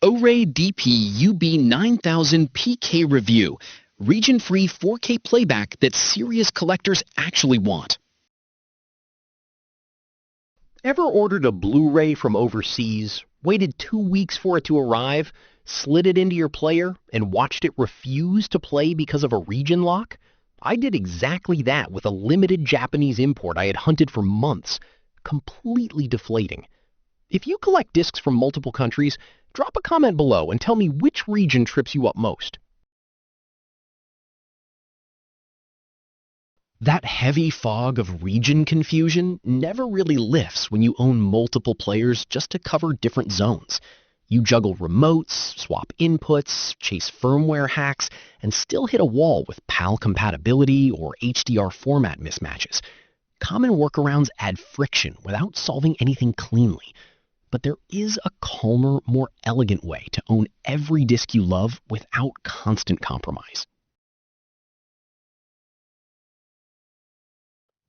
OREI DP-UB9000P-K review. Region-free 4K playback that serious collectors actually want. Ever ordered a Blu-ray from overseas, waited 2 weeks for it to arrive, slid it into your player, and watched it refuse to play because of a region lock? I did exactly that with a limited Japanese import I had hunted for months. Completely deflating. If you collect discs from multiple countries, drop a comment below and tell me which region trips you up most. That heavy fog of region confusion never really lifts when you own multiple players just to cover different zones. You juggle remotes, swap inputs, chase firmware hacks, and still hit a wall with PAL compatibility or HDR format mismatches. Common workarounds add friction without solving anything cleanly. But there is a calmer, more elegant way to own every disc you love without constant compromise.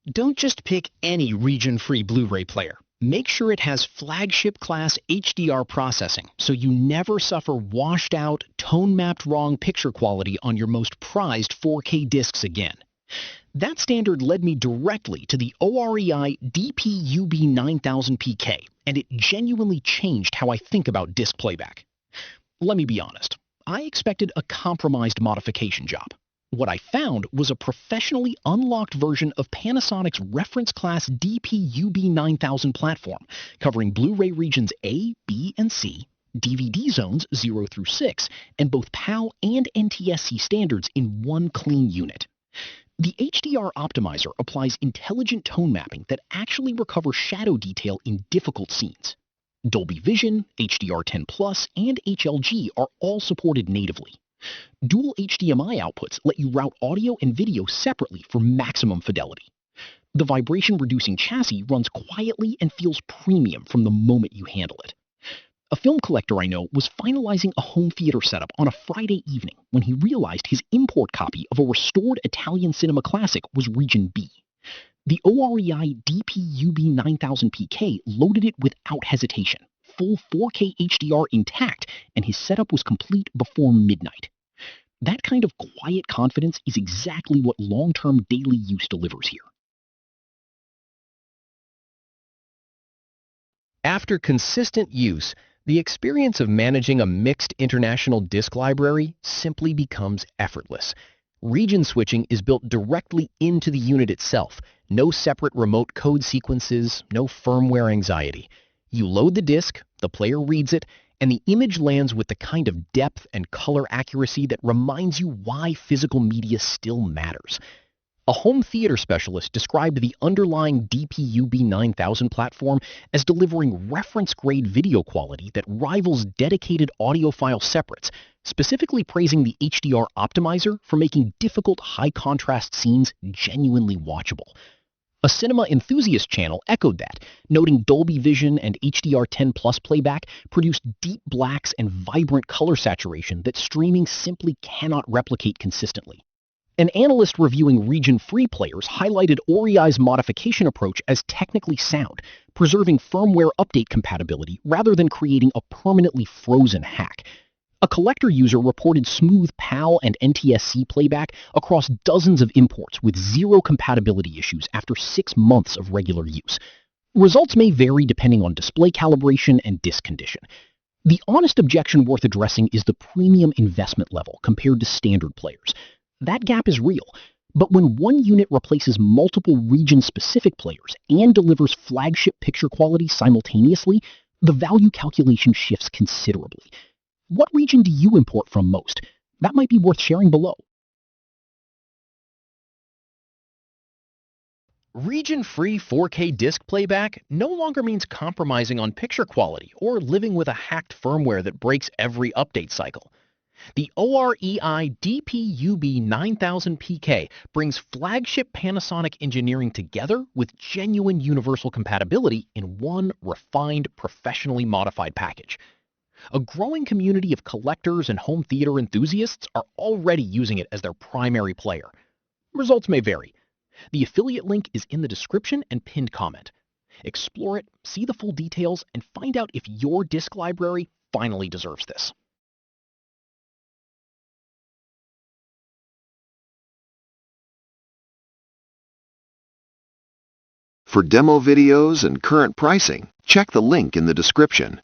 Don't just pick any region-free Blu-ray player. Make sure it has flagship-class HDR processing so you never suffer washed-out, tone-mapped wrong picture quality on your most prized 4K discs again. That standard led me directly to the OREI DP-UB9000P-K, and it genuinely changed how I think about disc playback. Let me be honest, I expected a compromised modification job. What I found was a professionally unlocked version of Panasonic's reference-class DP-UB9000 platform, covering Blu-ray regions A, B, and C, DVD zones 0 through 6, and both PAL and NTSC standards in one clean unit. The HDR optimizer applies intelligent tone mapping that actually recovers shadow detail in difficult scenes. Dolby Vision, HDR10+, and HLG are all supported natively. Dual HDMI outputs let you route audio and video separately for maximum fidelity. The vibration-reducing chassis runs quietly and feels premium from the moment you handle it. A film collector I know was finalizing a home theater setup on a Friday evening when he realized his import copy of a restored Italian cinema classic was Region B. The OREI DP-UB9000P-K loaded it without hesitation, full 4K HDR intact, and his setup was complete before midnight. That kind of quiet confidence is exactly what long-term daily use delivers here. After consistent use, the experience of managing a mixed international disk library simply becomes effortless. Region switching is built directly into the unit itself. No separate remote code sequences, no firmware anxiety. You load the disk, the player reads it, and the image lands with the kind of depth and color accuracy that reminds you why physical media still matters. A home theater specialist described the underlying DP-UB9000 platform as delivering reference-grade video quality that rivals dedicated audiophile separates, specifically praising the HDR optimizer for making difficult high-contrast scenes genuinely watchable. A cinema enthusiast channel echoed that, noting Dolby Vision and HDR10+ playback produced deep blacks and vibrant color saturation that streaming simply cannot replicate consistently. An analyst reviewing region-free players highlighted OREI's modification approach as technically sound, preserving firmware update compatibility rather than creating a permanently frozen hack. A collector user reported smooth PAL and NTSC playback across dozens of imports with zero compatibility issues after 6 months of regular use. Results may vary depending on display calibration and disk condition. The honest objection worth addressing is the premium investment level compared to standard players. That gap is real, but when one unit replaces multiple region-specific players and delivers flagship picture quality simultaneously, the value calculation shifts considerably. What region do you import from most? That might be worth sharing below. Region-free 4K disc playback no longer means compromising on picture quality or living with a hacked firmware that breaks every update cycle. The OREI DP-UB9000P-K brings flagship Panasonic engineering together with genuine universal compatibility in one refined, professionally modified package. A growing community of collectors and home theater enthusiasts are already using it as their primary player. Results may vary. The affiliate link is in the description and pinned comment. Explore it, see the full details, and find out if your disk library finally deserves this. For demo videos and current pricing, check the link in the description.